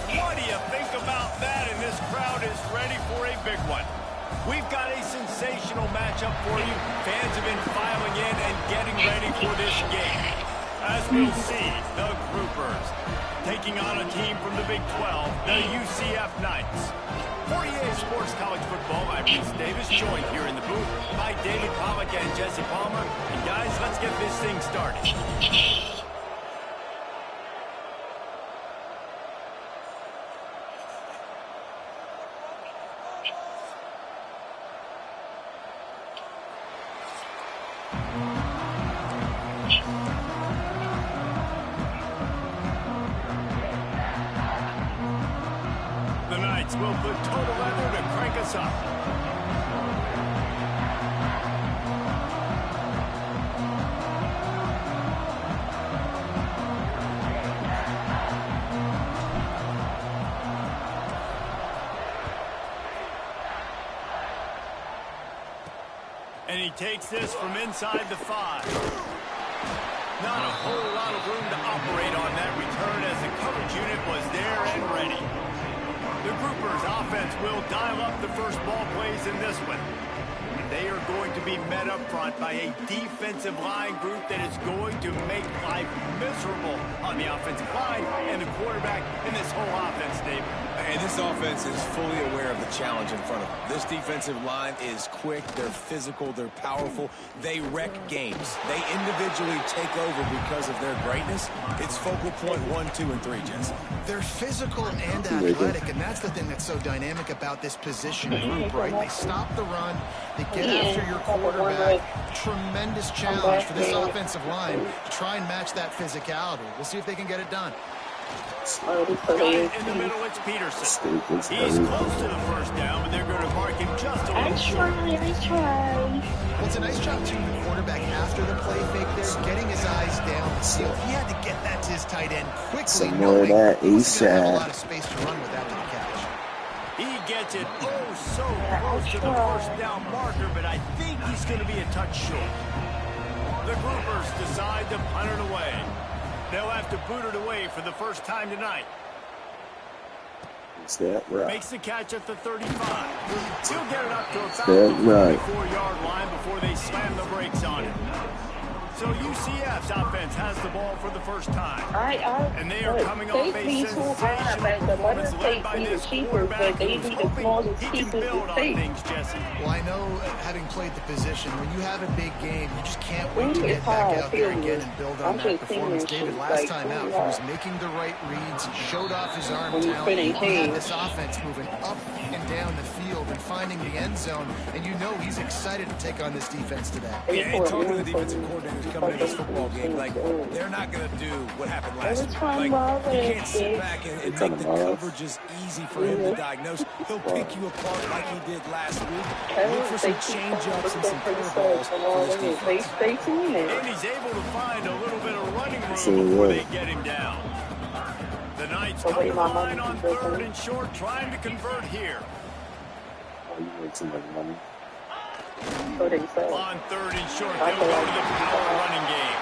What do you think about that? And this crowd is ready for a big one. We've got a sensational matchup for you. Fans have been filing in and getting ready for this game. As we'll see, the Groupers taking on a team from the Big 12, the UCF Knights. For EA Sports College Football, I'm Reese Davis, joined here in the booth by David Pollack and Jesse Palmer. And guys, let's get this thing started. The Knights will put total leather to crank us up. And he takes this from inside the 5. Not a whole lot of room to operate on that return as the coverage unit was there and ready. The Groupers offense will dial up the first ball plays in this one. They are going to be met up front by a defensive line group that is going to make life miserable on the offensive line and the quarterback in this whole offense, David. And this offense is fully aware of the challenge in front of them. This defensive line is quick, they're physical, they're powerful, they wreck games. They individually take over because of their greatness. It's focal point 1, 2, and 3, Jesse. They're physical and athletic, and that's the thing that's so dynamic about this position group, right? They stop the run, they get after your quarterback. Tremendous challenge for this offensive line to try and match that physicality. We'll see if they can get it done. Got it in the middle, it's Peterson. He's close to the first down, but they're going to mark him just a little short. Well, it's a nice job, too, the quarterback after the play fake there, getting his eyes down the field. He had to get that to his tight end quickly, knowing he's going to have a lot of space to run with after the catch. He gets it so close to the first down marker, but I think he's going to be a touch short. The Groupers decide to punt it away. They'll have to boot it away for the first time tonight. Is that right? Makes the catch at the 35. He'll get it up to about the 44-yard line before they slam the brakes on it. So UCF's offense has the ball for the first time. And they are coming off a sensational performance led by this quarterback who's hoping he can build on things, Jesse. Well, I know, having played the position, when you have a big game, you just can't wait to get back out there again and build on that performance. David, last time out, he was making the right reads, showed off his arm talent. He had this offense moving up and down the field and finding the end zone, and you know he's excited to take on this defense today. Yeah, and talking to the defensive coordinators coming into this football game, like, they're not going to do what happened last week. Like, you can't sit back and make the coverages easy for him to diagnose. He'll pick you apart like he did last week. Look for some change-ups and some curveballs for this defense. And he's able to find a little bit of running room before they get him down. The Knights come to the line on 3rd and short, trying to convert here. Oh, you made some money. On 3rd and short, they'll go to the power running game.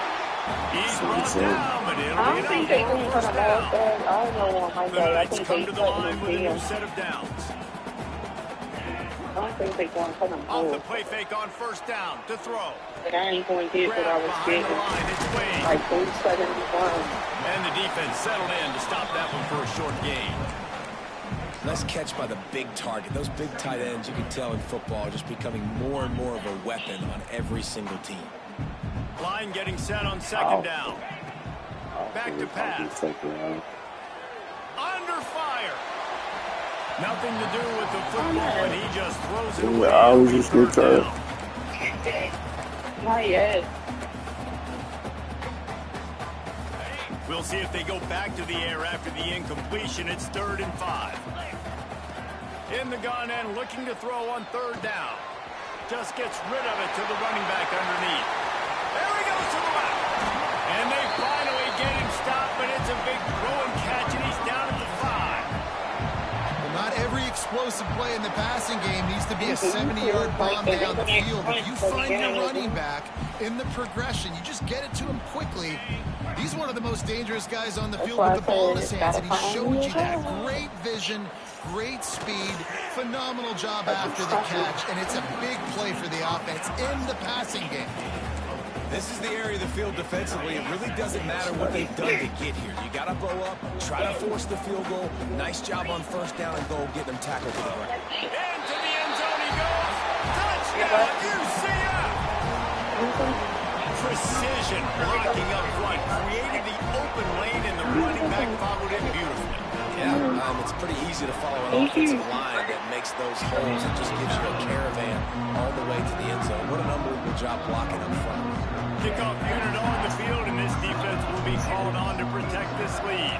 He's brought down, but it'll be an first down. The Knights come to the line with a new set of downs. Off the play fake on first down to throw. Ain't going to get what I was getting. Like 371. And the defense settled in to stop that one for a short gain. Nice catch by the big target. Those big tight ends, you can tell in football, are just becoming more and more of a weapon on every single team. Line getting set on 2nd down. Back to pass. Under fire. Nothing to do with the football, and he just throws it away. I was just going to Not yet. We'll see if they go back to the air after the incompletion. It's 3rd and 5. In the gun and looking to throw on 3rd down. Just gets rid of it to the running back underneath. There he goes to the left. And they finally get him stopped, but it's a big throw and catch, and he's down at the 5. Well, not every explosive play in the passing game needs to be a 70-yard bomb down the field. If you find your running back in the progression. You just get it to him quickly. He's one of the most dangerous guys on the field with the ball in his hands, and he showed you that. Great vision, great speed, phenomenal job after the catch, and it's a big play for the offense in the passing game. This is the area of the field defensively. It really doesn't matter what they've done to get here. You got to blow up, try to force the field goal. Nice job on first down and goal, getting them tackled to the ground. Into the end zone he goes. Touchdown, UCF! Precision blocking up front. Created the open lane, and the running back followed it beautifully. Yeah, it's pretty easy to follow an offensive line that makes those holes and just gives you a caravan all the way to the end zone. What an unbelievable job blocking up front. Kickoff unit on the field, and this defense will be called on to protect this lead.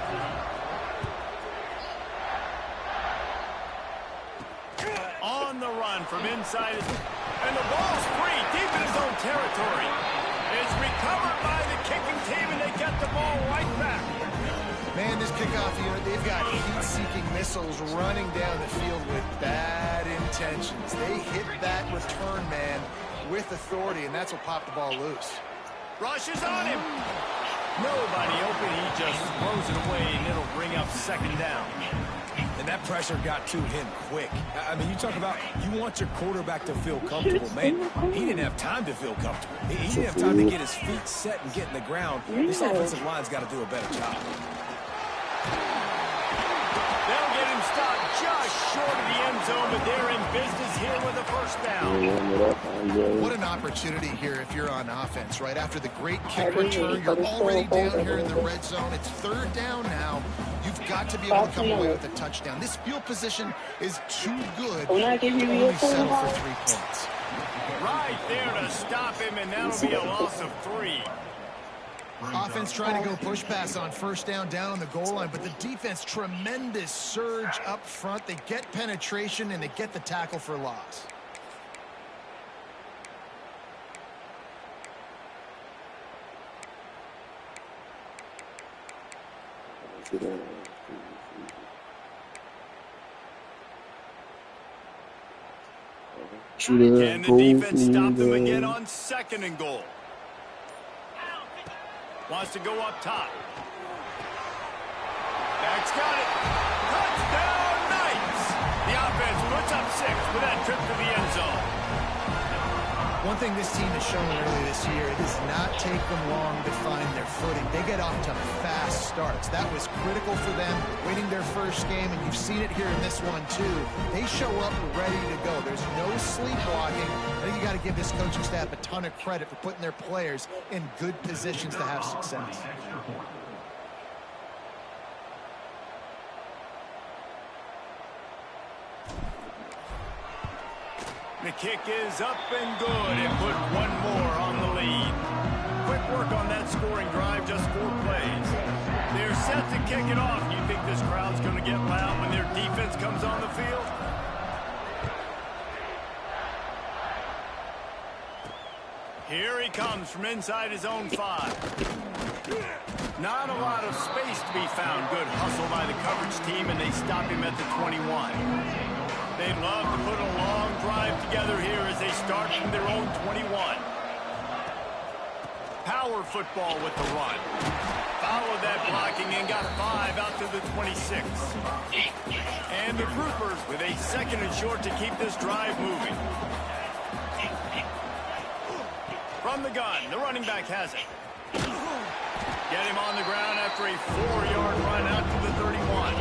On the run from inside, and the ball's free, deep in his own territory. It's recovered by the kicking team, and they get the ball right back. Man, this kickoff unit, they've got heat-seeking missiles running down the field with bad intentions. They hit that return man with authority, and that's what popped the ball loose. Rushes on him. Nobody open. He just throws it away, and it'll bring up second down. And that pressure got to him quick. I mean, you talk about you want your quarterback to feel comfortable. Man, he didn't have time to feel comfortable. He didn't have time to get his feet set and get in the ground. This offensive line's got to do a better job. They'll get him stopped just short of the end zone, but they're in business here with a first down. What an opportunity here if you're on offense, right? After the great kick return, you're already down here in the red zone. It's third down now. You've got to be able to come away with a touchdown. This field position is too good to only settle for 3 points. Right there to stop him, and that'll be a loss of 3. Offense trying to go push pass on first down on the goal line, but the defense, tremendous surge up front. They get penetration, and they get the tackle for loss. And the defense stopped them again on second and goal. Wants to go up top. Back's got it. Touchdown, Knights! The offense puts up 6 with that trip to the end zone. One thing this team has shown early this year, it does not take them long to find their footing. They get off to fast starts. That was critical for them, winning their first game, and you've seen it here in this one too. They show up ready to go. There's no sleepwalking. I think you got to give this coaching staff a ton of credit for putting their players in good positions to have success. The kick is up and good. It put one more on the lead. Quick work on that scoring drive, just 4 plays. They're set to kick it off. You think this crowd's going to get loud when their defense comes on the field? Here he comes from inside his own 5. Not a lot of space to be found. Good hustle by the coverage team, and they stop him at the 21. They'd love to put a long drive together here as they start from their own 21. Power football with the run. Followed that blocking and got 5 out to the 26. And the Groupers with a second and short to keep this drive moving. From the gun, the running back has it. Get him on the ground after a 4-yard run out to the 31.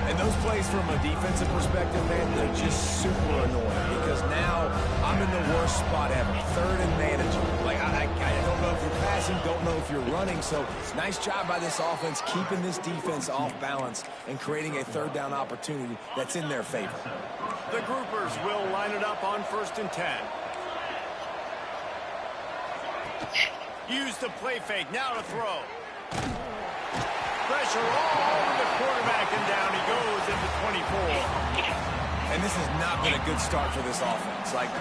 And those plays from a defensive perspective, man, they're just super annoying because now I'm in the worst spot ever. Third and manageable. Like, I don't know if you're passing, don't know if you're running. So nice job by this offense keeping this defense off balance and creating a third down opportunity that's in their favor. The Groupers will line it up on 1st and 10. Use the play fake. Now to throw. Pressure all over the quarterback, and down he goes at the 24. And And this has not been a good start for this offense. Like,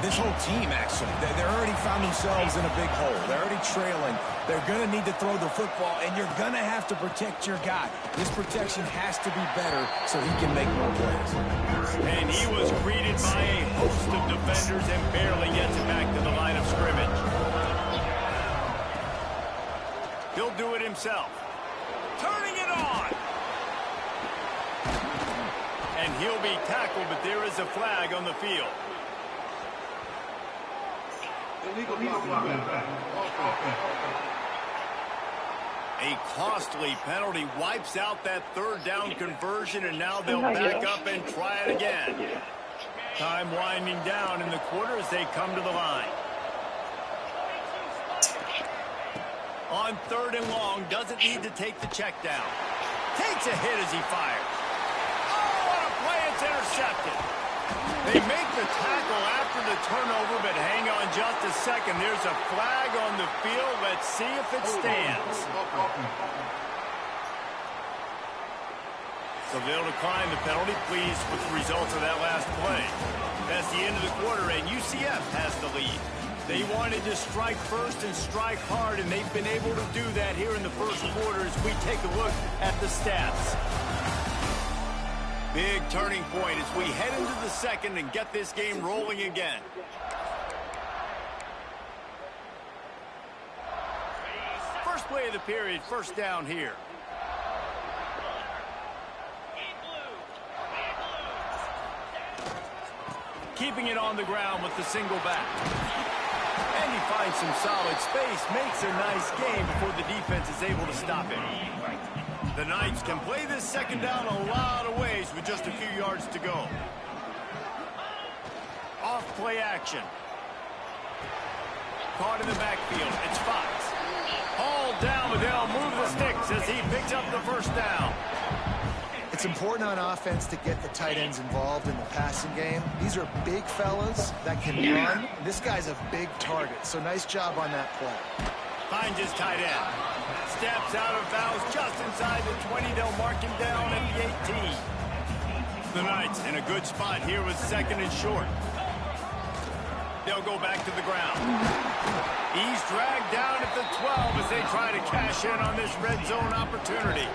this whole team, actually. They're already found themselves in a big hole. They're already trailing. They're going to need to throw the football, and you're going to have to protect your guy. This protection has to be better so he can make more plays. And he was greeted by a host of defenders and barely gets it back to the line of scrimmage. He'll do it himself. Turning it on. And he'll be tackled, but there is a flag on the field. A costly penalty wipes out that third down conversion, and now they'll back up and try it again. Time winding down in the quarter as they come to the line. On 3rd and long, doesn't need to take the check down. Takes a hit as he fires. It's intercepted. They make the tackle after the turnover, but hang on just a second. There's a flag on the field. Let's see if it stands. So they'll decline the penalty. Pleased with the results of that last play. That's the end of the quarter, and UCF has the lead. They wanted to strike first and strike hard, and they've been able to do that here in the first quarter as we take a look at the stats. Big turning point as we head into the second and get this game rolling again. First play of the period, first down here. Keeping it on the ground with the single back. And he finds some solid space, makes a nice game before the defense is able to stop him. The Knights can play this second down a lot of ways with just a few yards to go. Off play action. Caught in the backfield. It's Fox. Hauled down, but they'll move the sticks as he picks up the first down. It's important on offense to get the tight ends involved in the passing game. These are big fellas that can run. This guy's a big target, so nice job on that play. Finds his tight end. Steps out of bounds just inside the 20. They'll mark him down at the 18. The Knights in a good spot here with 2nd and short. They'll go back to the ground. He's dragged down at the 12 as they try to cash in on this red zone opportunity.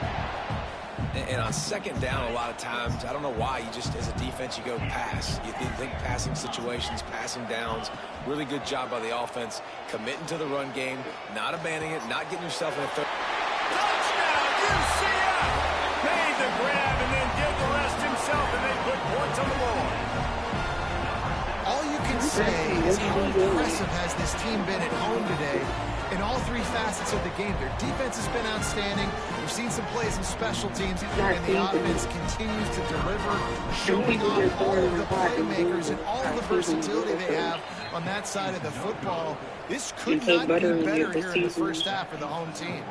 And on 2nd down, a lot of times, I don't know why, you just, as a defense, you go pass. You think passing situations, passing downs. Really good job by the offense, committing to the run game, not abandoning it, not getting yourself in a third. Touchdown, UCF! Made the grab and then did the rest himself, and they put points on the board. All you can say is how impressive has this team been at home today in all 3 facets of the game. Their defense has been outstanding. We've seen some plays in special teams, and the offense continues to deliver, showing off all of the playmakers and all of the versatility they have on that side of the football. This could not be better here in the first half for the home team.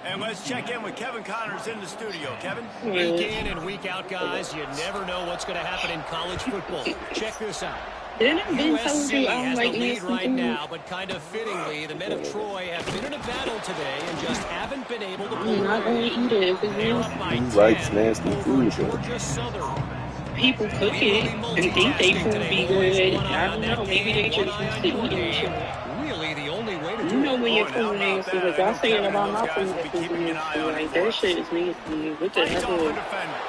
And let's check in with Kevin Connors in the studio. Kevin? Week in and week out, guys, you never know what's going to happen in college football. Check this out. USC has the lead right now, but kind of fittingly, the men of Troy have been in a battle today and just haven't been able to pull away. They're up by 10 over Georgia Southern. People cook it and think they food be good. I don't know. Maybe they just used to eating shit. Really, the only way to do You know when your How food about nasty, that? because I say it about my Those food guys will be that food keeping an eye nasty. on Like, it that for shit is nasty. What the Fights off hell? the defender.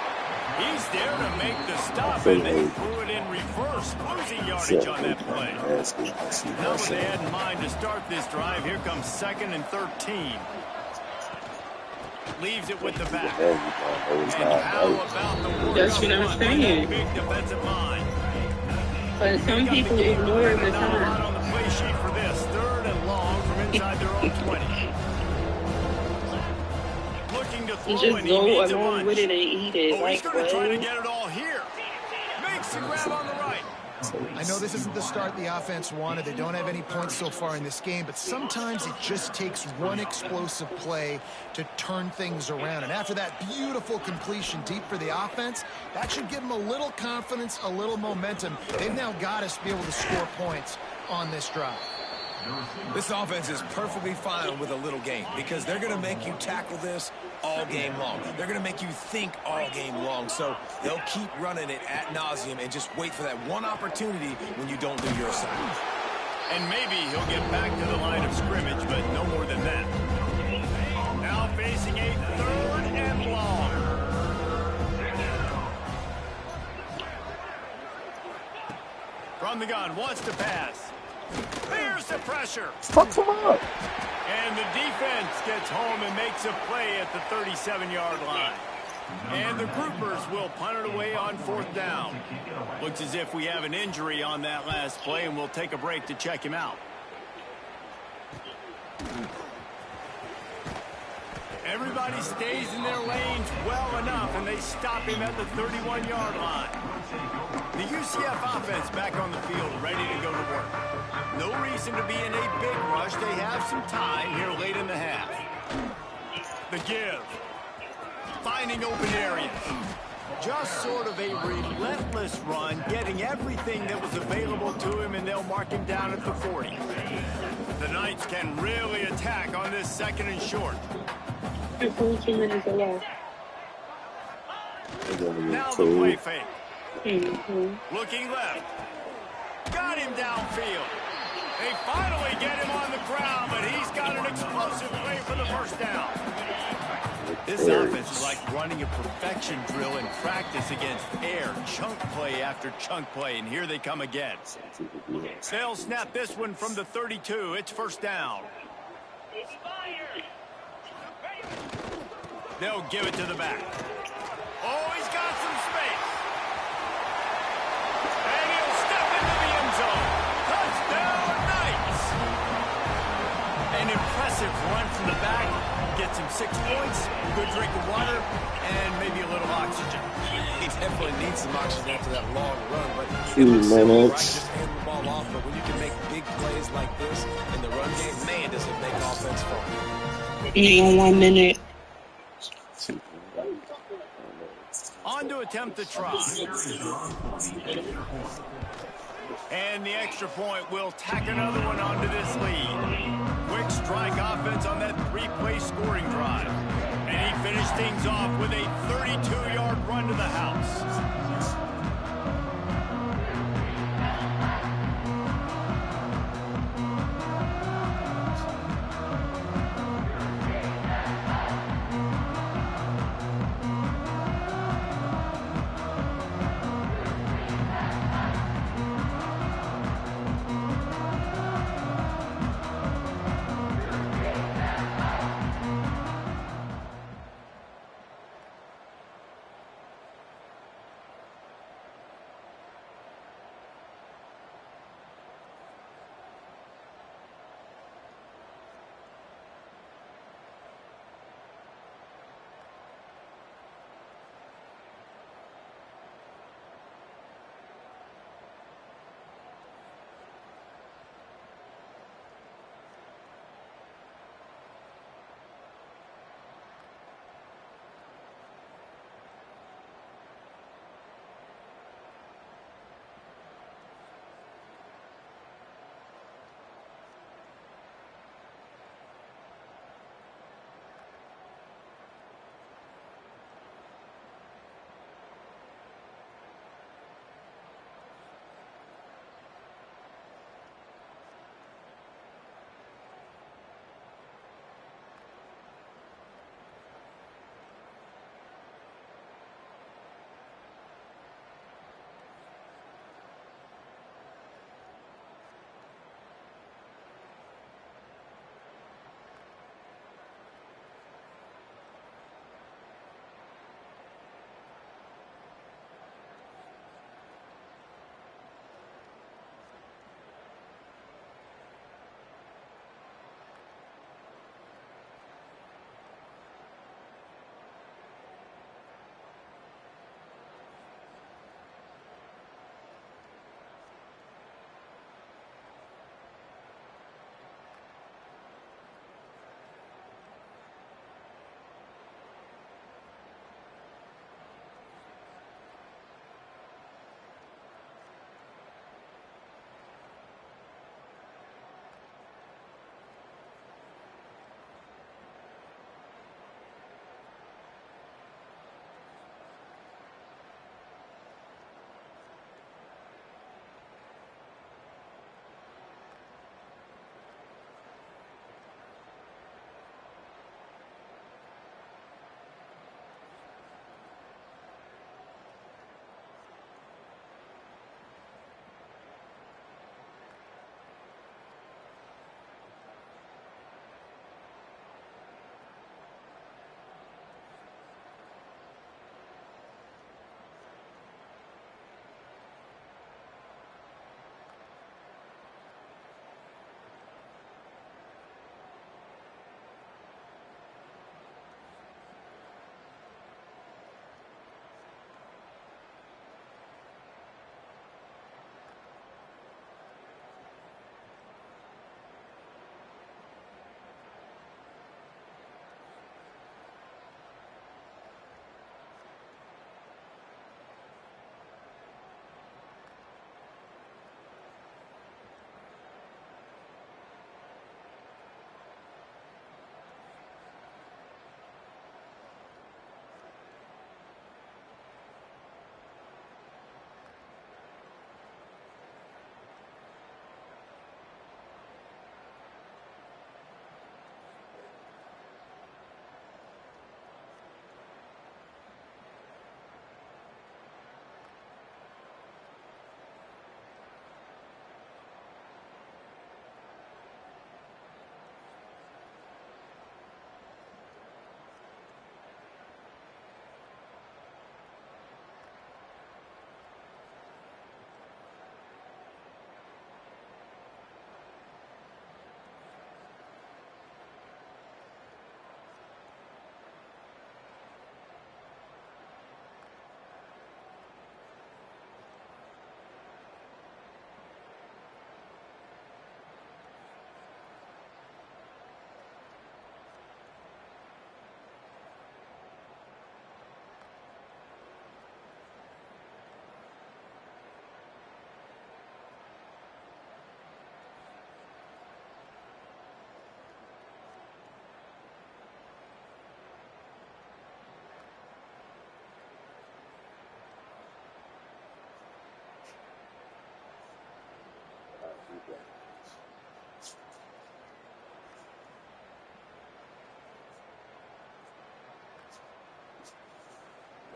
He's there to make the stop, and they threw it in reverse, losing yardage on that play. Now what they had in mind to start this drive, here comes 2nd and 13. Leaves it with the back. And how about the work That's up what I'm front? saying. Big defensive line. But some people ignore the Not a lot time. on the play sheet for this. 3rd and long from inside their own 20. Looking to throw, You just and he go needs a along bunch. with it and eat it. Oh, he's Like, going to try to what? get it all here. Makes the grab on the right. I know this isn't the start the offense wanted. They don't have any points so far in this game, but sometimes it just takes one explosive play to turn things around. And after that beautiful completion deep for the offense, that should give them a little confidence, a little momentum. They've now got us to be able to score points on this drive. This offense is perfectly fine with a little game because they're going to make you tackle this all game long. They're going to make you think all game long. So they'll keep running it ad nauseum and just wait for that one opportunity when you don't do your assignment. And maybe he'll get back to the line of scrimmage, but no more than that. Now facing a 3rd and long. From the gun, wants to pass. Here's the pressure. Fuck him up. And the defense gets home and makes a play at the 37-yard line. And the groupers will punt it away on 4th down. Looks as if we have an injury on that last play, and we'll take a break to check him out. Everybody stays in their lanes well enough, and they stop him at the 31-yard line. The UCF offense back on the field, ready to go to work. No reason to be in a big rush. They have some time here late in the half. The give. Finding open areas. Just sort of a relentless run, getting everything that was available to him, and they'll mark him down at the 40. The Knights can really attack on this 2nd and short. 14 minutes left. Now the play fake. Looking left. Got him downfield. They finally get him on the ground, but he's got an explosive play for the 1st down. This offense is like running a perfection drill in practice against air. Chunk play after chunk play, and here they come again. They'll snap this one from the 32. It's 1st down. They'll give it to the back. Oh, he's got some space. And he'll step into the end zone. Touchdown, Knights. An impressive run from the back. Gets him 6 points, a good drink of water, and maybe a little oxygen. He definitely needs some oxygen after that long run, but 2 minutes. Just hand the ball off, but when you can make big plays like this in the run game, man, does it make offense fun. In 1 minute. On to attempt the try. And the extra point will tack another one onto this lead. Quick strike offense on that 3-play scoring drive. And he finished things off with a 32-yard run to the house.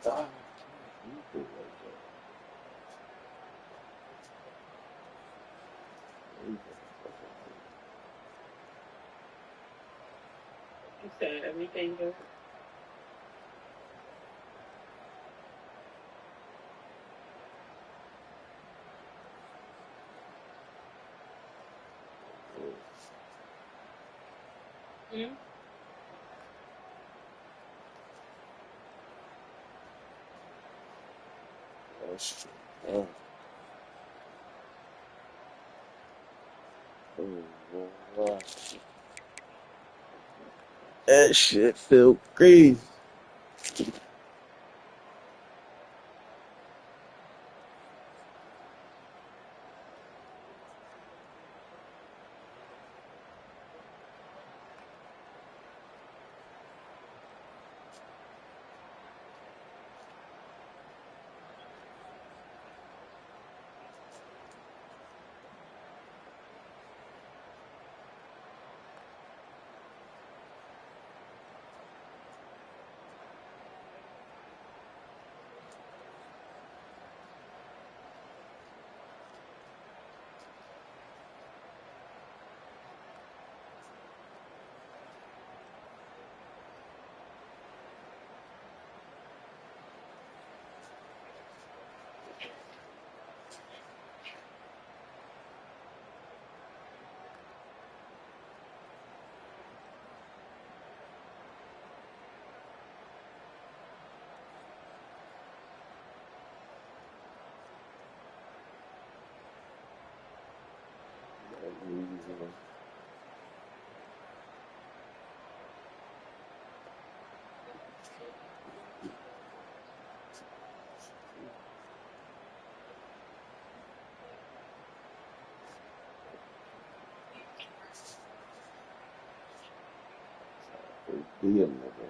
Ah, You said everything good. Mm-hmm. that's true. Oh, that shit feel crazy. Be a nigga.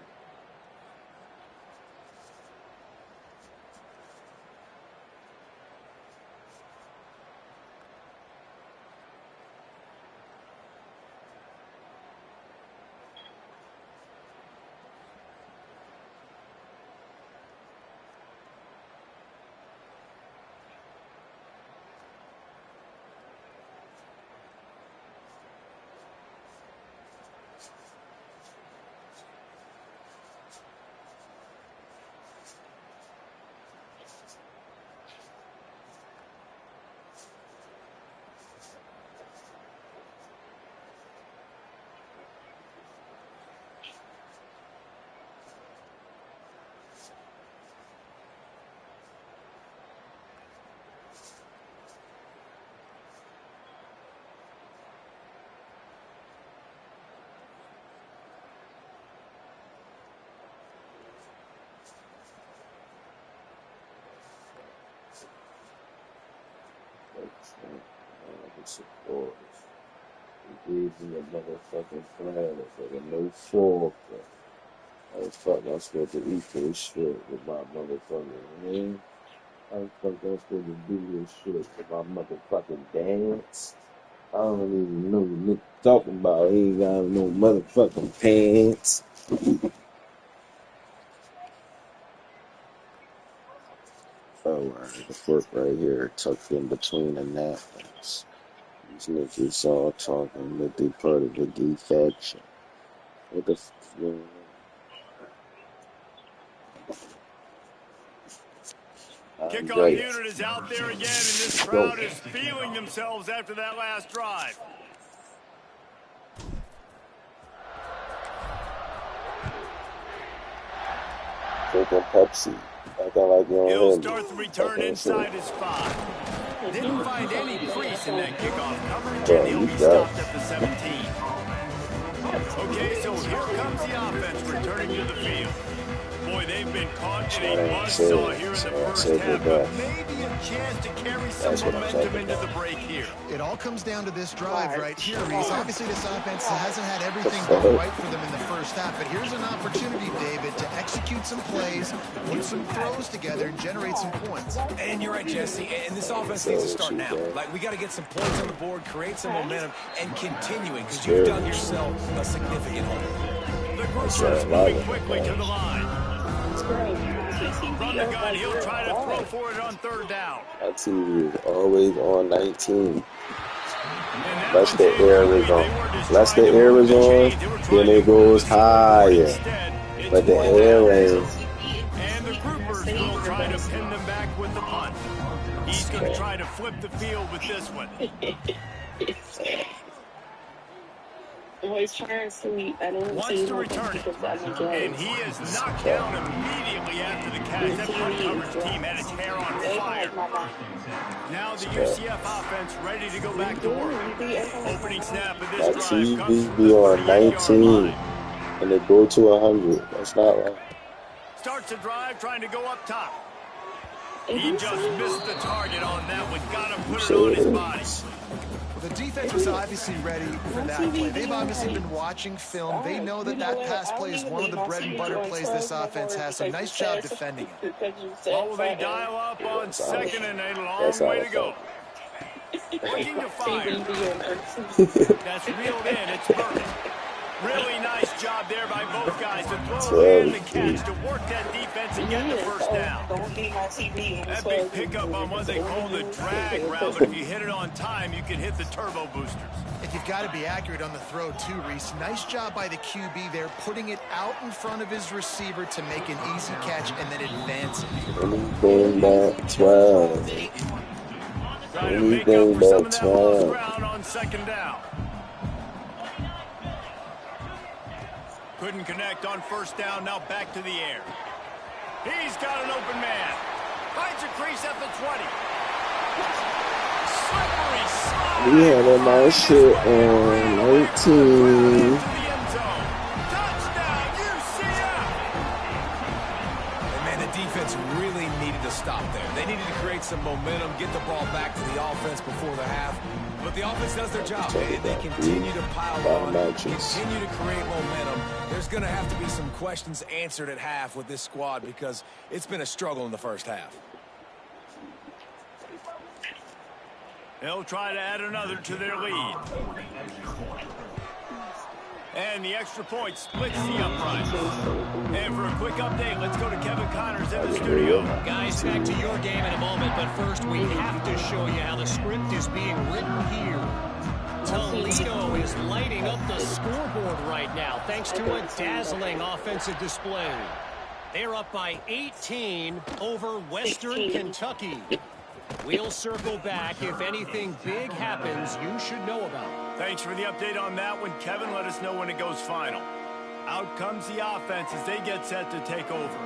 Support. He gave me a motherfucking plan for the no fork. Oh fuck, I'm supposed to eat this shit with my motherfucking hand. How the fuck I'm supposed to do this shit with my motherfucking dance? I don't even know what nigga talking about. He ain't got no motherfucking pants. Oh, alright, the fork right here, tucked in between the napkins. These niggas all talking that they part of the defection. What the fuck? Kickoff unit is out there again, and this crowd is feeling themselves after that last drive. Take a Pepsi. Acting like you don't He'll hear me. start the return inside his 5. Didn't find any crease in that kickoff coverage, and he'll be stopped at the 17. Okay, so here comes the offense returning to the field. Boy, they've been caught in a buzzsaw here in the first half, but maybe a chance to carry some momentum into the break here. It all comes down to this drive right here, Reese. Obviously, this offense hasn't had everything go right for them in the first half, but here's an opportunity, David, to execute some plays, put some throws together, and generate some points. And you're right, Jesse, and this offense needs to start now. Like, we got to get some points on the board, create some momentum, and continuing, because you've done yourself a significant hole. The Groupers moving quickly to the line. Squirrel, From the gun, he'll try to throw for it on third down. My TV is always on 19. Unless the air is on. Unless the air is on, then it goes higher. But the air is. And the groupers will try to pin them back with the punt. He's going to try to flip the field with this one. Always trying to sleep. I don't Wants to return it. And he is knocked down immediately after the catch. That punt coverage team had its hair on fire. Now the UCF offense ready to go back to work. Opening snap of this drive comes from the on 19. And they go to 100. That's not right. Starts the drive trying to go up top. He just missed the target on that one. Got to put it on his body. The defense was obviously ready for that play. They've obviously been watching film. They know that that pass play is one of the bread and butter plays this offense has. So nice job defending it. What will they dial up on second and a long way to go? Looking to fire. That's reeled in. It's perfect. Really nice job there by both guys to throw and the catch to work that defense and get the first down. That big pickup on what they call the drag route, but if you hit it on time, you can hit the turbo boosters. And you've got to be accurate on the throw too, Reese. Nice job by the QB there, putting it out in front of his receiver to make an easy catch and then advance it. Anything but 12. Trying to make up for some of that lost ground on second down. Couldn't connect on first down, now back to the air. He's got an open man. Finds a crease at the 20. Slippery slide. We had a nice shit on 19. Touchdown, UCF. And man, the defense really needed to stop there. They needed to create some momentum, get the ball back to the offense before the half. But the offense does their job, and they continue to pile on, continue to create momentum. There's going to have to be some questions answered at half with this squad because it's been a struggle in the first half. They'll try to add another to their lead. And the extra point splits the upright. And for a quick update, let's go to Kevin Connors in the studio. Guys, back to your game in a moment, but first we have to show you how the script is being written here. Toledo is lighting up the scoreboard right now thanks to a dazzling offensive display. They're up by 18 over Western Kentucky. We'll circle back. If anything big happens, you should know about. Thanks for the update on that one, Kevin. Let us know when it goes final. Out comes the offense as they get set to take over.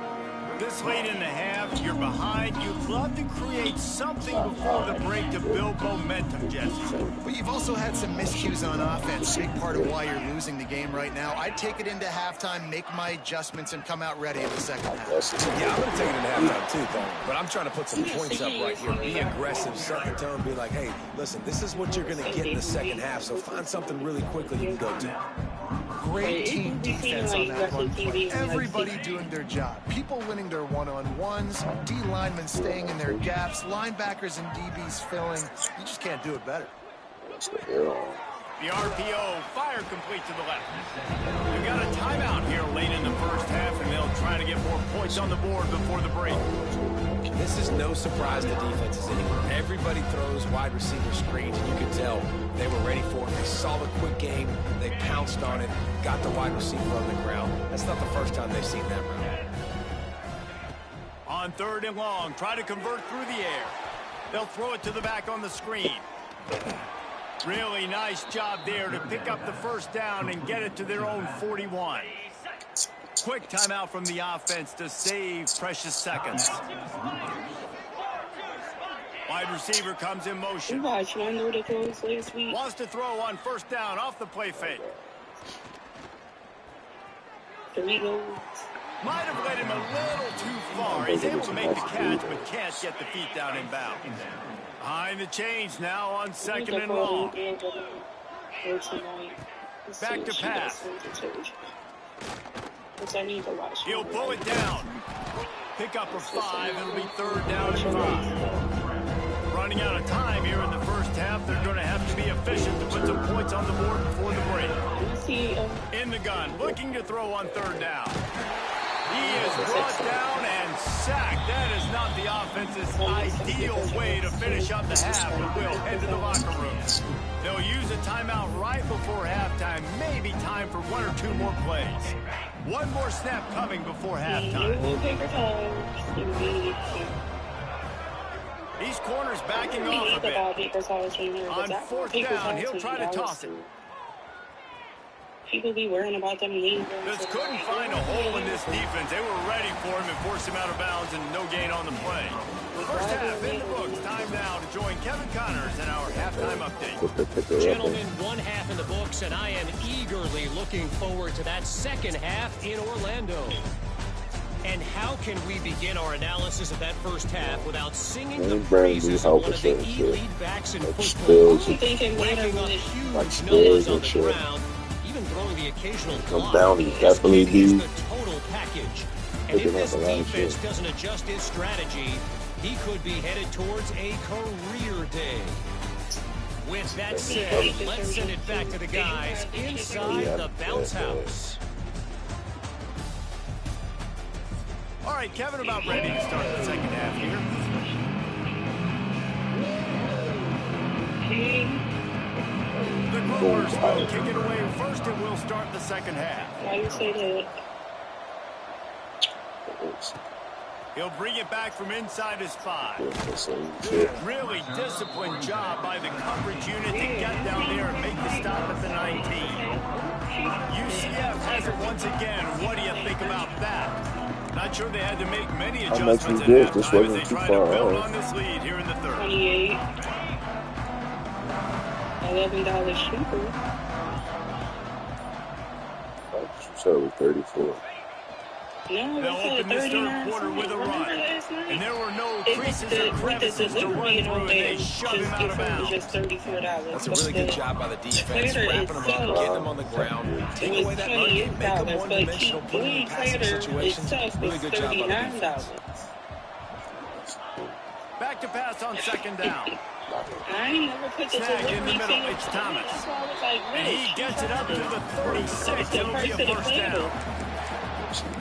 This late in the half, you're behind. You'd love to create something before the break to build momentum, Jesse. But you've also had some miscues on offense. Big part of why you're losing the game right now. I'd take it into halftime, make my adjustments, and come out ready in the second half. Yeah, I'm going to take it into halftime too, Tony. But I'm trying to put some points up right here. Be aggressive, set the tone, be like, hey, listen, this is what you're going to get in the second half, so find something really quickly you can go to. Great team defense on that one play. Everybody doing their job. People winning their one-on-ones, D linemen staying in their gaps, linebackers and DBs filling. You just can't do it better. The RPO, fire complete to the left. We've got a timeout here late in the first half, and they'll try to get more points on the board before the break. This is no surprise to defenses anymore. Everybody throws wide receiver screens, and you can tell they were ready for it. They saw the quick game. They pounced on it, got the wide receiver on the ground. That's not the first time they've seen that route. On third and long, try to convert through the air. They'll throw it to the back on the screen. Really nice job there to pick up the first down and get it to their own 41. Quick timeout from the offense to save precious seconds. Wide receiver comes in motion. Wants to throw on first down off the play fake. Might have led him a little too far. He's able to make the catch, but can't get the feet down in bounds. Behind the chains now on second and long. Back to pass. He'll pull it down. Pick up a 5. It'll be third down and 5. Running out of time here in the first half. They're going to have to be efficient to put some points on the board before the break. In the gun, looking to throw on third down. is brought down and sacked. That is not the offense's ideal way to finish up the half, but we'll head to the locker room. They'll use a timeout right before halftime, maybe time for 1 or 2 more plays. One more snap coming before halftime. These corners backing off a bit. On 4th down, he'll try to toss it. People be worrying about them leaving. Just couldn't find a hole in this defense. They were ready for him and forced him out of bounds and no gain on the play. First half in the books. Time now to join Kevin Connors in our halftime update. Gentlemen, 1 half in the books, and I am eagerly looking forward to that second half in Orlando. And how can we begin our analysis of that first half without singing the praises of one of the elite backs in football? Racking up huge numbers on the ground, even throwing the occasional block. Definitely the total package. And if this defense doesn't adjust its strategy, he could be headed towards a career day. With that said, let's send it back to the guys inside the bounce house. All right, Kevin, about ready to start the second half here. The Groovers will kick it away first, and we'll start the second half. Why you say that? He'll bring it back from inside his 5. Really disciplined job by the coverage unit to get down there and make the stop at the 19. UCF has it once again. What do you think about that? Not sure they had to make many adjustments at halftime as they try to build on this lead here in the third. 28. $11 cheaper. So 34. No, they'll open this third quarter with a run. And there were no creases or crevices to run through, and they shoved him out of bounds. That's a really good job by the defense, wrapping them up, getting them on the ground. Take away that run, make them one-dimensional, put them in a passing situation. Really good job by the defense. Back to pass on second down. I ain't never put this snag in the middle. It's Thomas. And he gets it up to the 36. It'll be a first down.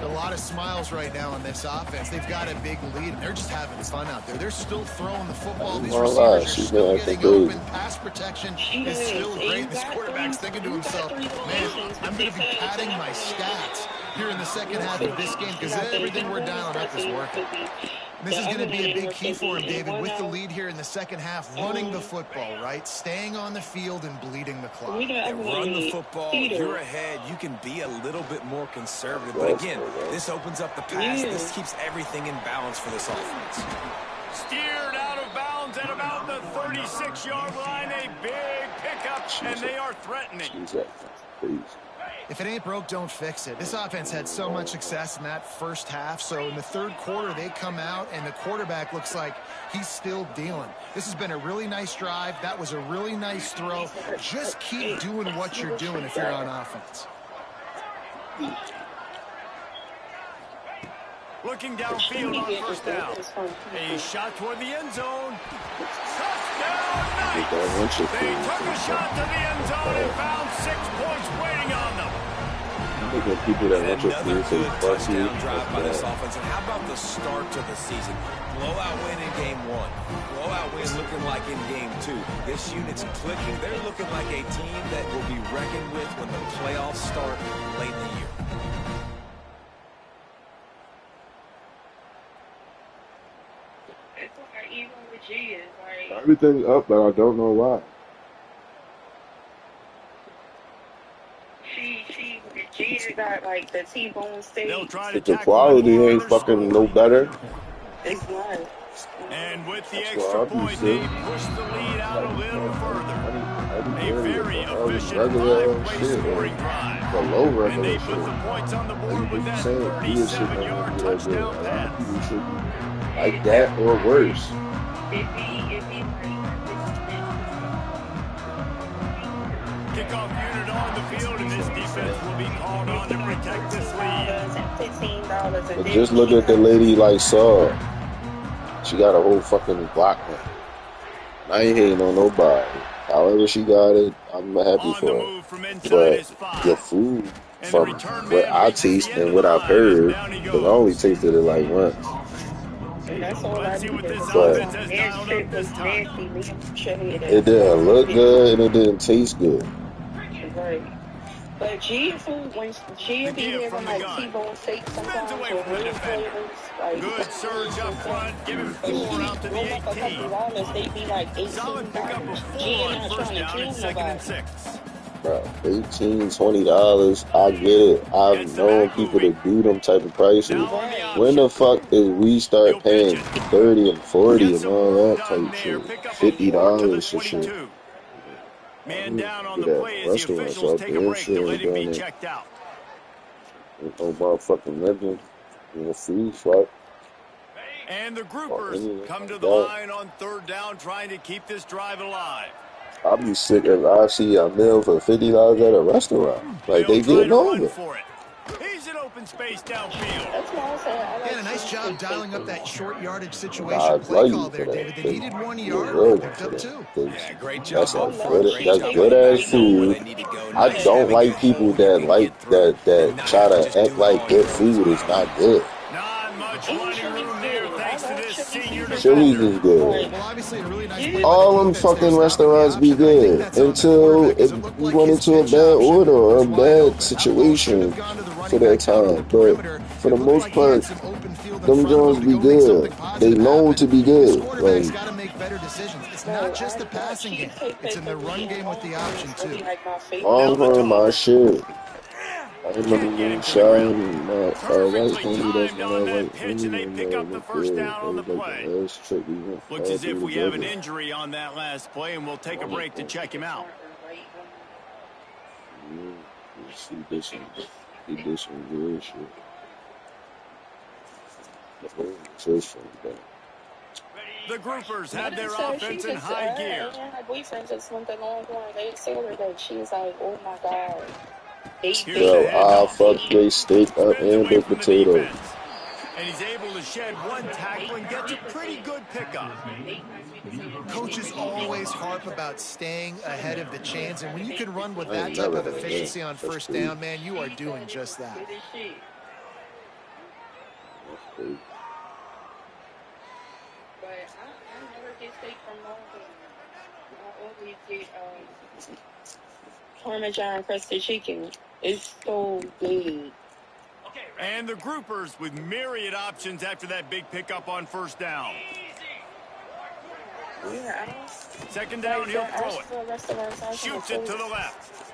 A lot of smiles right now on this offense. They've got a big lead, and they're just having fun out there. They're still throwing the football. These receivers are still getting open. Pass protection is still great. This quarterback's thinking to himself, man, I'm going to be padding my stats here in the second half of this game because everything we're dialing up is working. This is going to be a big key for him, David, with the lead here in the second half, running the football, right? Staying on the field and bleeding the clock. Run the football, you're ahead. You can be a little bit more conservative. But again, this opens up the pass. This keeps everything in balance for this offense. Steered out of bounds at about the 36-yard line. A big pickup, and they are threatening. If it ain't broke, don't fix it. This offense had so much success in that first half. So in the third quarter, they come out, and the quarterback looks like he's still dealing. This has been a really nice drive. That was a really nice throw. Just keep doing what you're doing if you're on offense. Looking downfield on first down. A shot toward the end zone. Touchdown, Knights! They took a shot to the end zone and found 6 points waiting on them. Another good touchdown drive by this offense. And how about the start to the season? Blowout win in game 1. Blowout win looking like in game 2. This unit's clicking. They're looking like a team that will be reckoned with when the playoffs start late in the year. Everything's up, but I don't know why. She got like the T-bone steak. But the quality ain't fucking no better. It's not. And with the extra point, they push the lead out a little further. A very efficient 5-play scoring drive. And they put the points on the board with that 37-yard touchdown pass. Like that or worse. Kickoff unit on the field, and this defense will be called on to protect this lead. But just look at the lady like Saw. She got a whole fucking block now. I ain't hating on nobody. However she got it, I'm happy for her. But your food from what I taste and what I've heard, because I only tasted it like once. And that's all I needed. But Man's shit was nasty. Liam should have it didn't look good and it didn't taste good. Right. But G food, when G be having like T-bone steak sometimes or real flavors, like good surge up front, giving 4 out to the 18. They be like Solid pickup of 4 on first down and 2nd and 6. Bro, $18, $20, I get it. I've known people to do them type of prices. When the fuck is we start paying 30 and 40 and all that type shit? $50 and shit. Man down on the play as the officials take a break to let him be checked out. Ain't no motherfucking legend. You know, free fuck. And the groupers come to the line on 3rd down, trying to keep this drive alive. I'll be sick if I see a meal for $50 at a restaurant. Like, they getting over. He's in open space downfield. Yeah, a nice job dialing up that short yardage situation play call there, David. They needed 1 yard, but picked up 2. Yeah, great job. That's good ass food. I don't like people that try to act like good food is not good. Not much running room there thanks to this senior Chili's is good. All them fucking restaurants be good until you run into a bad order or a bad situation for that time. But for the most part, them joints be good. They known to be good. Like, it's not just the passing game; it's in the run game with the option too. Longhorn, my shit. I remember being shy and my white homie that's my white homie and looks as if we have an injury on that last play, and we'll take a break to check him out. He did some good shit. The groupers have their offense in high gear. My boyfriend just went the Longhorn. They told her that she's like, oh my God. Yo, I fuck they steak up and baked potato. And he's able to shed 1 tackle and gets a pretty good pickup. Coaches always harp about staying ahead of the chains, and when you can run with that type of efficiency on 1st down, man, you are doing just that. Parmesan crusted chicken. It's so good. And the groupers with myriad options after that big pickup on 1st down. Yeah, 2nd down, he'll throw it. Shoots it to the left.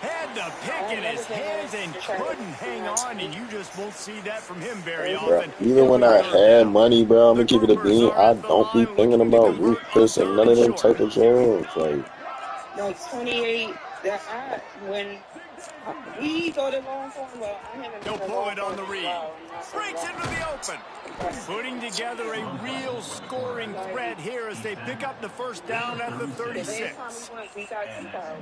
Had the pick in his hands and couldn't hang on, and you just won't see that from him very often. Even when I had money, bro, I'm gonna keep it a bean. I don't be thinking about Ruth Chris and none of them type of jobs. Like 28. When we go to Longhorn, well, I haven't been to pull it on the read. Breaks into the open. Putting together a real scoring thread here as they pick up the 1st down at the 36.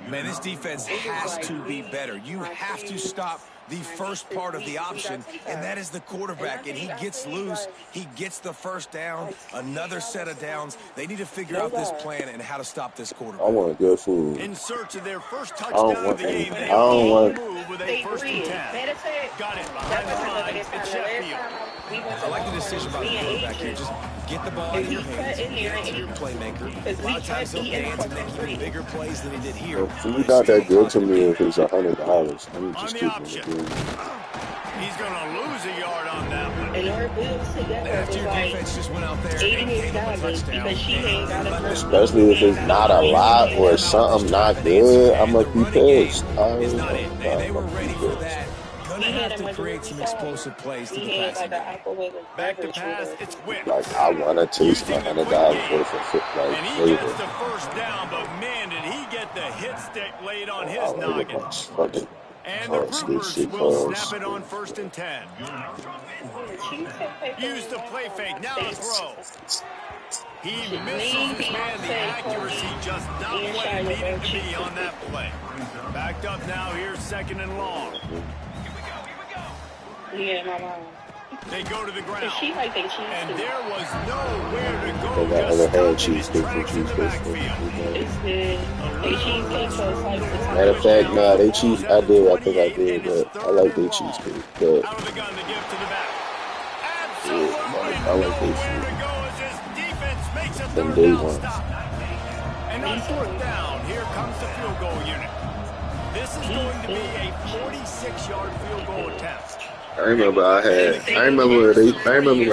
Man, this defense has to be better. You have to stop the first part of the option, and that is the quarterback. And he gets loose. He gets the 1st down, another set of downs. They need to figure out this plan and how to stop this quarterback. I want good food. In search of their first touchdown of the game, they move with a 1st and 10. Got it behind the line. It's Sheffield. I like the decision by the quarterback here. Just get the ball in your hands, get it to your playmaker. A lot of times he'll dance and make even bigger plays than he did here. Food not that good to me if it's $100. I'm just keeping it good. He's going to lose a yard on that one. And our bills together After your defense just went out there and gave him a touchdown. Especially if it's not a lot or something not good, I'm going to be pissed. It's not it. They were ready for that. Gonna have to create some explosive plays to the passing game. Back to pass, it's whipped. Like, I want to taste my $100 worth of flavor. And he gets the 1st down, but man, did he get the hit stick laid on his noggin. And the groupers will snap it on 1st and 10. Use the play fake, now a throw. He misses his man, the accuracy just not what it needed to be on that play. Backed up now, here's 2nd and long. Yeah, my mom. They go to the ground. And there was nowhere to go think I ever had cheesecake from cheesecake. It's good. They cheesecake so it's like the Matter of fact, nah, they cheese. I did. I think I did, His but I third like and their long. cheesecake. But Out of the gun to give to the back. yeah, Absolutely I like their nowhere to food. go as his defense makes a Them third day down ones. stop. And on fourth down, here comes the field goal unit. This is going to be a 46-yard field goal attempt. I remember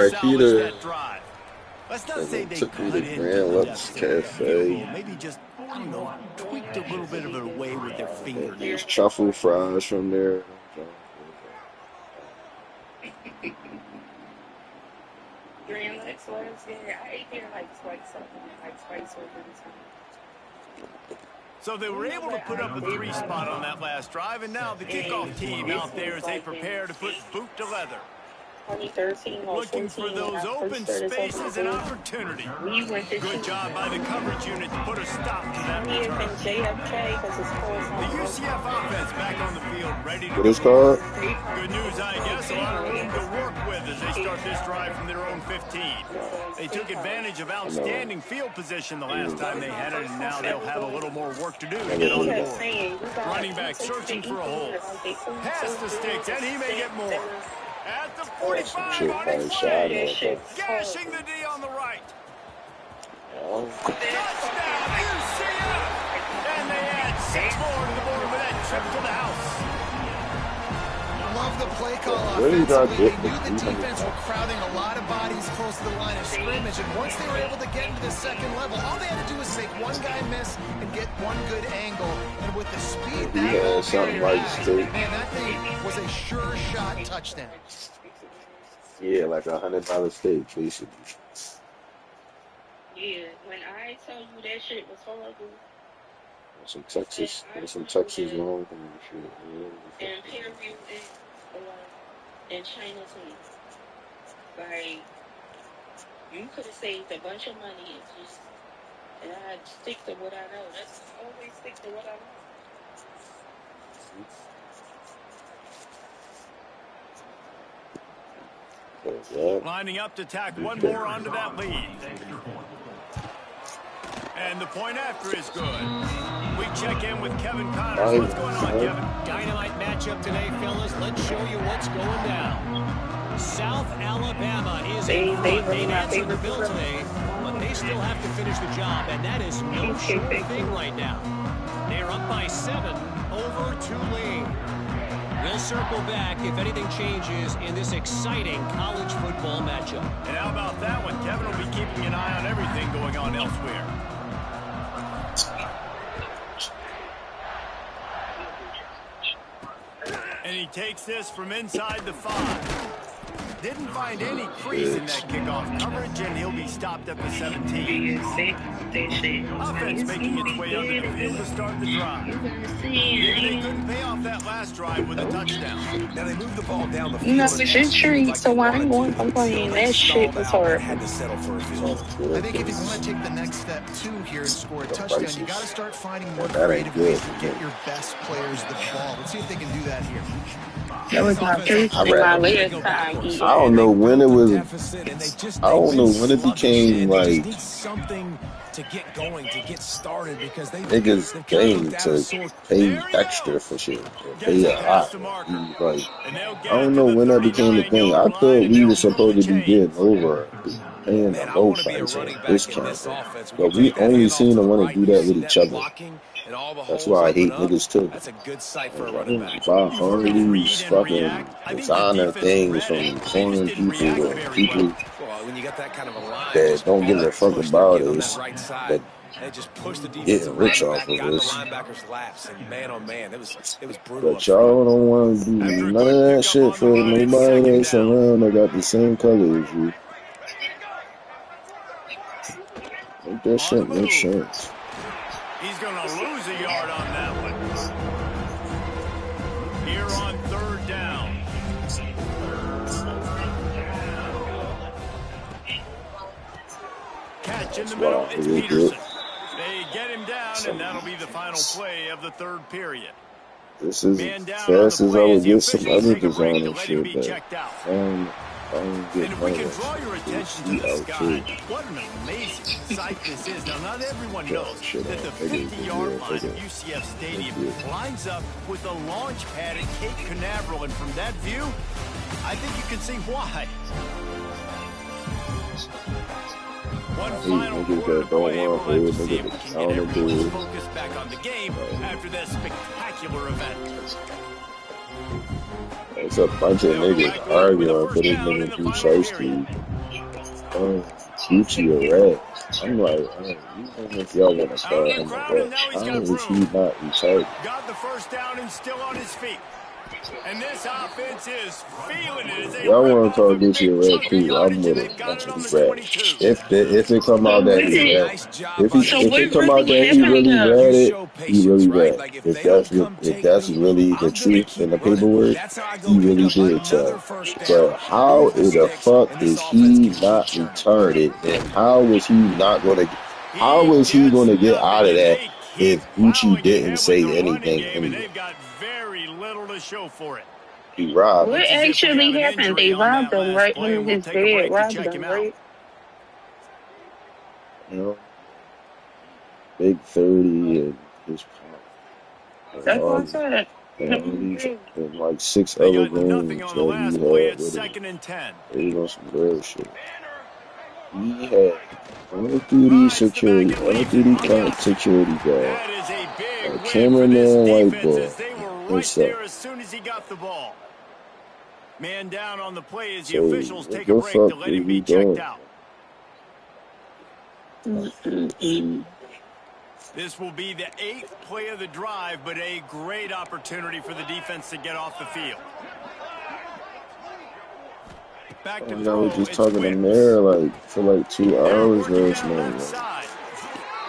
Rakita Let's not say they took me cut to into Grand the Lux deficit with that field goal. Cafe. Maybe just, I don't know, tweaked a little bit of it away with their fingernails. There's truffle fries from there. Grand Lux was good. I ate there like twice over the time. So they were able to put up a 3-spot on that last drive, and now the kickoff team out there as they prepare to put boot to leather. 2013 or Looking for 14, those open spaces and opportunity. We went to Good job by the coverage unit to put a stop to that return. JFK because it's The UCF offense back on the field, ready to What is called? Good news, I guess. A lot of room to work with as they start this drive from their own 15. They took advantage of outstanding field position the last time they had it, and now they'll have a little more work to do to get on the board. Running back searching for a hole. Pass the sticks, and he may get more. At the 45 on his way. Gashing the D on the right. Touchdown, UCF! And they add 6 more to the board with that trip to the house. Love the play call Really offensively. They knew the defense were crowding a lot of bodies close to the line of scrimmage, and once they were able to get into the second level, all they had to do was make one guy miss and get one good angle. And with the speed that ball carrier has, man, that thing was a sure shot touchdown. Yeah, like $100 steak, basically. Yeah, when I told you that shit was horrible. Some Texas long and shit. Yeah. And Fairview and Chinatown. Like, you could have saved a bunch of money and I'd stick to what I know. That's always stick to what I know. Lining up to tack one more onto that lead. And the point after is good. We check in with Kevin Connors. What's going on, Kevin? Dynamite matchup today, fellas. Let's show you what's going down. South Alabama is in front. They've answered the bill today, but they still have to finish the job, and that is no sure thing right now. They're up by 7 over Tulane. We'll circle back if anything changes in this exciting college football matchup. And how about that one? Kevin will be keeping an eye on everything going on elsewhere. And he takes this from inside the 5. Didn't find any crease in that kickoff coverage, and he'll be stopped at the 17. Offense making its way under the field to start the drive. They couldn't pay off that last drive with a touchdown. Now they moved the ball down the field. You know, it's just treat, so I ain't going to complain. That shit was hard. Had to settle for a field. I think if you want to take the next step, too, here and score a touchdown, you got to start finding more creative ways to get your best players the ball. Let's see if they can do that here. That was my first and my last time. I don't know when it was. I don't know when it became like something to get going, to get started, because niggas game to pay extra for shit. Pay a lot. Like, I don't know when that became a thing. I thought we were supposed to be getting over paying a low price and discount, but we only seem to want to do that with each other. That's why I hate niggas too. That's a good sight for a running back. Buy all these fucking designer things from foreign people or people that don't give a fuck about us, that getting rich off of us. But y'all don't want to do none of that shit for nobody else around that got the same color as you. Make that shit make sense. He's going to lose a yard on that one. Here on third down. Catch in the middle. It's Peterson. They get him down, and that'll be the final play of the third period. This is fast as I would get some other designer shit, but I don't get And if none we of can that draw shit. your attention to He the out sky, too. what an amazing sight this is. Now, not everyone knows Shit that out. the Niggas, 50-yard line of nigga. UCF Stadium Thank you. lines up with the launch pad at Cape Canaveral. And from that view, I think you can see why. One final quarter to play. We'll have to see if we can get everyone's focus back on the game after that spectacular event. It's a bunch of niggas arguing for this nigga too thirsty. Gucci a rat. I'm like, even if y'all want to call him a rat, how is he not retarded? Got the first down and still on his feet. And this offense is feeling it as they Y'all rip want off to call a Gucci big a rat, chunk of cool. I'm yardage, with and him. they've got it on the Rat. 22. If it come out that he rat, Nice job if by it the come out that he really ratted, he really rat. Like if If they don't that's come if take that's me, really the I'm gonna truth keep in the running. paperwork, That's how I go he pick really up did, another child. first down. But how Move the in the sticks, fuck and this is offense he can not keep churning. retarded? And how was he not gonna? How was he gets gonna get nothing, out of and that they keep if Gucci plowing didn't ahead say with the running anything game, and anyway? they've got very little to show for it. He robbed. What Looks as if we actually have an happened? injury They on robbed that him last right play, in and we'll his take a bed. break to Robbed check him him, out. right? You know, big 30 and his pop. And That's all what I these, said. and like 6 They other got nothing goons on the that last he play. had It's with him. 2nd and 10. They on some real shit. He had all through these security, all through these security guards, That is a a big win for this cameraman white defense boy, as they were and right stuff. there as soon as he got the ball. Man down on the play as the So officials what take a the break to fuck let is him he be checked doing? out. This will be the 8th play of the drive, but a great opportunity for the defense to get off the field. Back to I throw, was just it's talking to Wentz. Mayor for like 2 They're hours working last that night. left Like, side.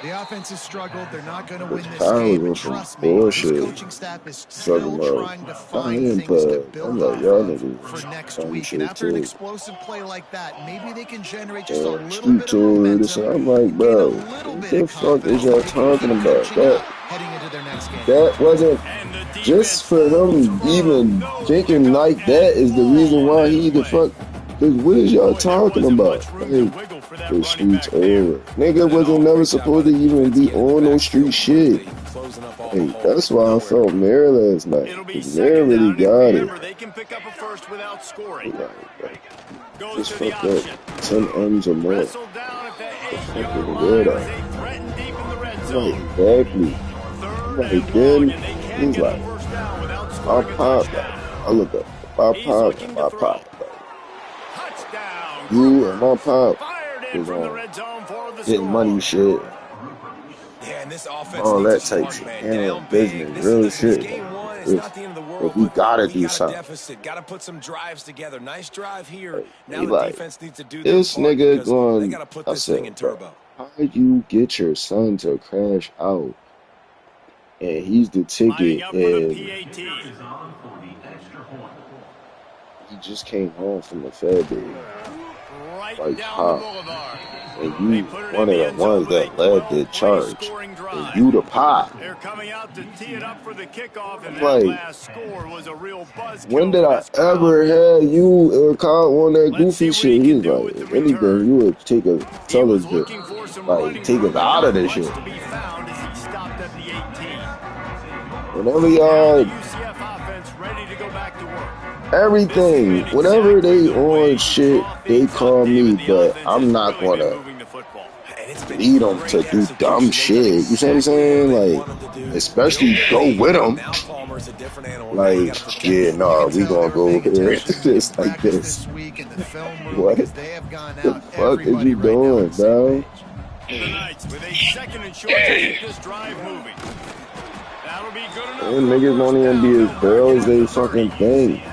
The offense has struggled. They're not going to this win this power game. was And some trust me, this bullshit. coaching staff is Talking still about trying to I find am things to pug. I'm build like, off y'all of niggas for next some week. And shit after an too. explosive play like that, maybe they can generate just a little Street bit of tour, this momentum shit. I'm like, and gain a bro, little what bit the of fuck is confidence y'all that they can talking keep about? coaching up heading into their next game. That wasn't And the just defense for holds him firm. even No thinking wiggle like at that is the all reason on why that he the play. fuck. Cause what is y'all Boy, there talking wasn't about? much room to Like, wiggle for that the running streets back there. over. Nigga And then wasn't never great job by supposed the to even defense be getting in the on no street backfield shit. quickly, closing up all the Hey, holes. that's why I Nowhere to felt run. Mayor last night. It'll be Cause Mayor 2nd really down, and got it. remember, they can pick up a first without scoring. Like, Goes just to the fucked up option. 10 M's or more. Wrestled down at the Fucking 8-yard line weirdo. as they threaten deep in the red Like, zone. exactly. I'm 3rd like, and 1, then and they can't he's get the like, first down without my scoring a pop, like, touchdown. I look up, my He's pop, looking to my throw. pop, like, Touchdown, you and my Groovers. pop Fired in was from the on red zone for the getting score. money shit, Yeah, and this offense all needs that a type spark, shit, man. handling Down big. business, Listen, real listen, it's shit. game one. It's If, not the end of the if world, we but gotta we do got a something, deficit. Got to put some drives together. Nice drive here. like, Now he the like, defense needs to do their this part nigga because they got going, to put I this thing said, in bro, turbo. how you get your son to crash out and he's the Lining ticket up for the and PAT. he just came home from a Fed day, Right like, down the how? boulevard. And They you put it one in of the the end zone ones with a that led the 12-play charge, scoring and drive. you the pot. They're coming out to tee it up for the kickoff, and I'm that like, last score was a real when buzzkill did for I this crowd. ever have you or Kyle on that Let's see goofy what he shit? He can was do like, with the if anything, return. you would He tell us was to looking for some like running take us room, and out of not this much shit. to be found as he stopped at the 18. Whenever Now the y'all UCF offense ready to go back to work. This has everything, been whenever exactly they the way on you shit, draw they things up, call me, David. The but offense has I'm not really been gonna moving the football. And it's been lead them to great do dumb execution. They've done shit. You see what I'm exactly what saying? they Like, want them to do. Build especially the go lead. with them. Now Palmer's a different animal. Now you got Like, to protect yeah, it. You nah, can we tell they gonna were go paying over there attention in just like practice this. this week in the film room What because they have gone the out fuck is everybody you right now on doing, the same bro? page. The Knights with a 2nd and short to keep this drive moving. That'll be good enough And for a niggas don't first even down. be as They'll mark thorough it as at they the 30. fucking think.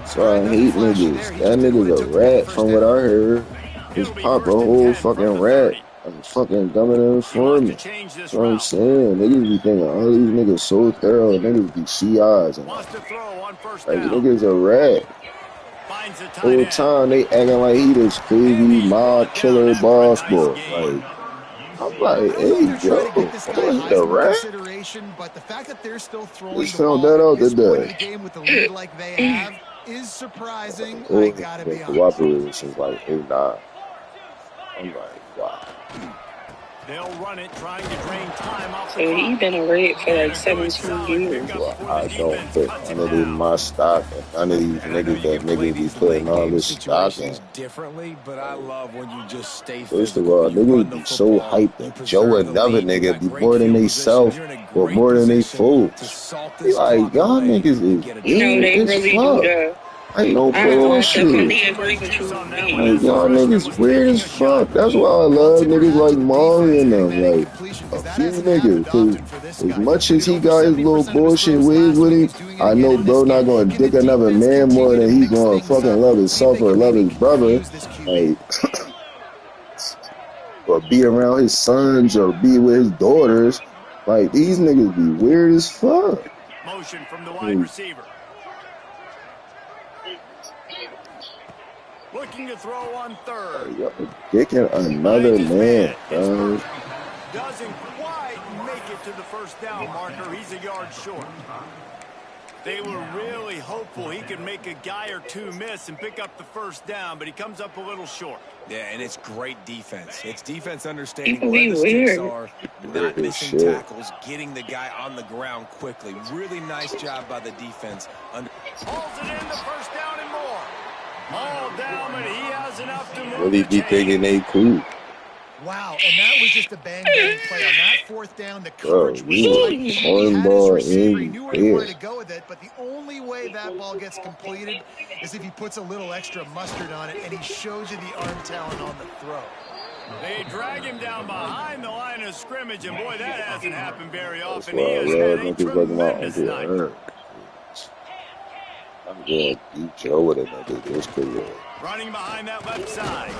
All So right, I nothing hate flashy niggas. there. He That just did what nigga's it a took to get the rat first from what I down. heard. His It'll be pop a 1st and whole 10 fucking from the rat. 30. I'm fucking coming in He for wants to me. change That's this what I'm route. saying. Niggas be thinking all these niggas so thorough. Niggas be CIs and Wants to throw on 1st like down. niggas a rat. Finds the tight Whole end. time they acting like he this crazy And he's mob brought down killer after a boss nice boy. gain. Like, I'm like, I don't know if hey, they're trying to yo, get this guy boy, he a Heisman rat? consideration, but the fact that they're still throwing Just the found ball that at out this point of today. the game with the lead like they have, is surprising. I Oh, gotta the be honest. cooperation is like 8-9. I'm like, wow. They'll run it, trying to drain time off the So clock. he been a Red for And like a good 17 solid years. pickup Well, before the I don't defense put cuts none him of it in down. my stock, and none of these And I know niggas you that can play niggas be these late putting all game this stock in. situations differently, but I love when you just stay First of physical. all, You run niggas the be so football, hyped you that Joe preserve the another lead, you nigga got be great more than field they position. self You're in a or great more than they position to folks. salt They this like, clock y'all away niggas and is get a No, W. weird they as really do fuck. that. Like, no I bullshit. definitely agree with Juice you. on that one Like, as the y'all freshman niggas was weird taking as a shot. fuck. That's why I Well, love niggas congrats like to the Maury defense and getting them. that Like, incompletion, a because that few hasn't niggas. happened Cause often for this as guy. much as he Completed over got his little 70% of his bullshit throws ways last with week. him, He's doing it I know again in this bro not game. gonna Can the dick another defense man more continue to than he mix gonna things fucking up? love See if himself they or can love maybe his brother. confuse this QB. Like, or be around his sons or be with his daughters. Like, these niggas be weird as fuck. Motion from the wide Like, receiver. Looking to throw on third. y'all dicking Finds another his man, man. His bro. first. Doesn't quite make it to the first down marker. He's a yard short. They were really hopeful he could make a guy or two miss and pick up the first down, but he comes up a little short. Yeah, and it's great defense. It's defense understanding People where be the sticks weird. are, Weird not as missing shit. tackles, getting the guy on the ground quickly. Really nice job by the defense. Hauls it in the first down and more. All down, but he has enough to move Really the be thinking chains. they cool. Wow, and that was just a bang-bang play. On that fourth down, the Bro, coverage was you tight. was He had his cornball receiver. He and knew where he you wanted there. to go with it, but the only way that ball gets completed is if he puts a little extra mustard on it, and he shows you the arm talent on the throw. They drag him down behind the line of scrimmage, and boy, that hasn't happened very That's often. why He I has had love a niggas like my tremendous Uncle night. Ern. I'm going to beat Joe with a nigga just because Running behind that left side.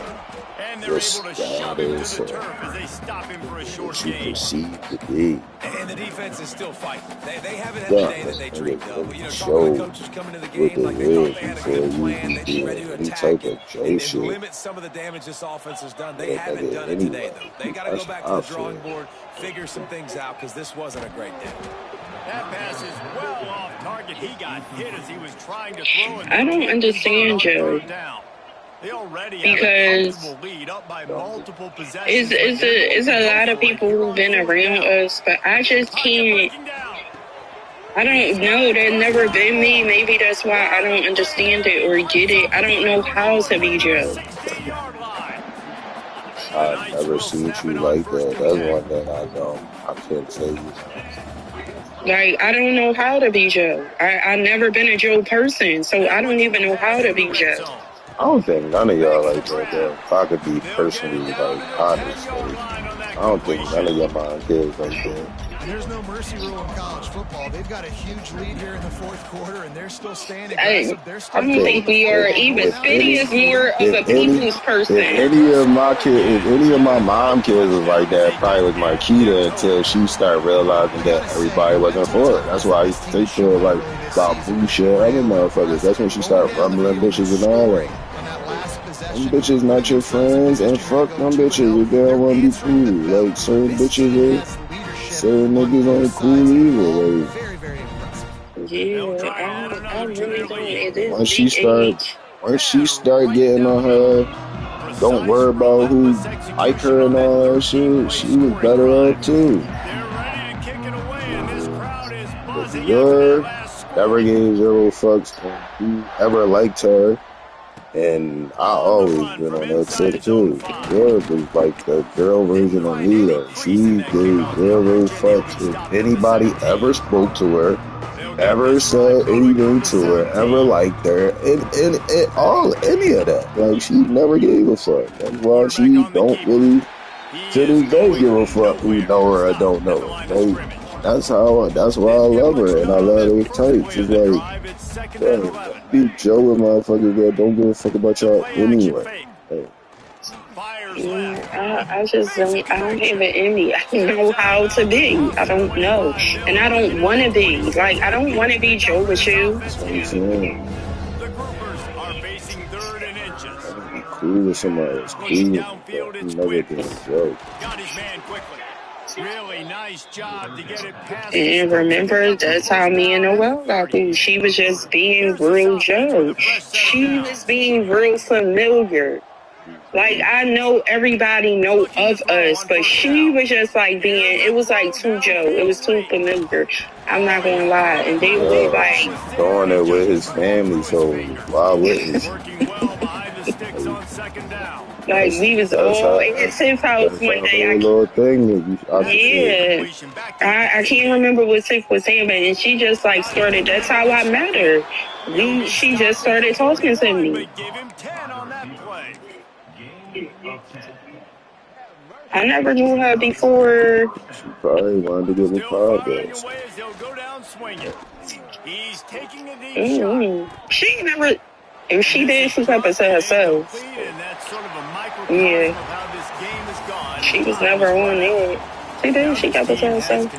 And they're your able to shove him to status the or turf as they stop him for a short what you gain. perceive to be. And the defense is still fighting. They haven't had the Yeah, day that they niggas dreamed of. But, really talking to the show coaches coming to the what game, they like they thought is they had a before good you plan. be They'd be ready doing to any attack type and, of Joe and, and shit limit some of the damage this offense has done. They with a haven't nigga done it today, anyway. though. They got to go That's back how to I the drawing feel. board, figure some things out, because this wasn't a great day. That pass is well off target. He got hit as he was trying to throw, and I they don't can't convert understand, on Joe, third down. They already have a because comfortable lead, up by Don't multiple it's possessions, but it's they're a going it's to a go lot of for it people here who've on been fourth around down. us, but I just Pocket can't. breaking down. I don't know. They've never been me. Maybe that's why I don't understand it or get it. I don't know how to be Joe. 16-yard line. And the I've Knights never will seen snap you it on like first that. and That's 10. one thing I don't. I can't tell you that. Like, I don't know how to be Joe. I never been a Joe person, so I don't even know how to be Joe. I don't think none of y'all Makes the like that, grab. though. If I could be They'll get it personally, down like, to the honest, 10-yard like, line on that I don't think none of completion. your mind kids like that. And there's no mercy rule in college football. They've got a huge lead here in the fourth quarter, and they're still staying aggressive. They're I still don't throwing think the we are football, even. going If out there Spitty and any, is more shooting. of a people's if person. any They'll of my score kids, if again. any of my Got another mom kids was touchdown like as that, they probably was just my add key to their to total. until she started realizing I that gotta say, everybody wasn't mental for it. That's toughness why that I this used to team take has to her, shown like, early this about season, bullshit, other really motherfuckers. That's when impressive. she Going started down the rumbling field and bitches and all scoring that. on that last Them possession, bitches not putting your themselves in friends, and position here to fuck go them 2-0. bitches if they don't They're want to be answering the cool. bell. Like, certain This team bitches is, has leadership certain on niggas both ain't sides cool of the either. ball. Like, Very, very impressive. They'll Yeah, try to add I another to really their don't. lead. At this once she big start, age, once she start Right getting down on the middle. her, don't Precise, worry about who relentless like execution her on and that all that shit. 13th-play She was scoring better drive. off too. They're ready to kick it away, and this crowd is If buzzing after that you're last never score. gave 0 fucks and who ever liked her, and I On the always run been from on that inside tip his own too. 5. You're was like the girl Didn't version of find me. any Like, crease in she that gave kickoff 0 coverage, and he'll be fucks if stopped at the anybody 17. ever spoke to her, They'll get ever this drive said going from anything the to her, 17. ever liked her, and all any of that. Like, she never gave a fuck. That's why Quarterback she on the don't keeper. really He to is this day give a going fuck who nowhere. know her or Stop don't at know the her. line of Like, scrimmage. that's why I Didn't get love much her and I done on love that those first types. play of It's the like, drive. It's second and bro, 11. y'all be Joe and motherfuckers that don't give a fuck about The y'all play action anyway. fake. Like, Fires left. I just Makes a don't. I don't have connection. it in me. I don't Stays know out of how to bounds be. across I the don't know, 25. They'll and I run it don't into want the to be. Like, 26. I don't want to be Picked up Joe for with this you. offense I'm again. saying, The Groupers are facing third and I inches. can be cool with somebody that's Looking cool with me, but downfield, it's I'm never Quinn. being Joe. Got his man quickly. Really nice job to get it past. And remember, that's how me and Noelle got through. She was just being real Joe. She was being real familiar. Like, I know everybody know of us, but she was just like being, it was like too Joe. It was too familiar. I'm not going to lie. And they would be like, throwing it with his family, so why wouldn't he? Working well behind the sticks on second down. like, we was all in his house one day. Little thing Yeah. I can't remember what Tiff was saying, but and she just like started, that's how I met her. She just started talking to me. Gave him 10 on that play. I never knew her before. She probably wanted to give him 5 days. He'll go down swinging. He's taking a deep shot. She never, if she did, she kept it to herself. Yeah. She was never on it. She did, she kept it to herself.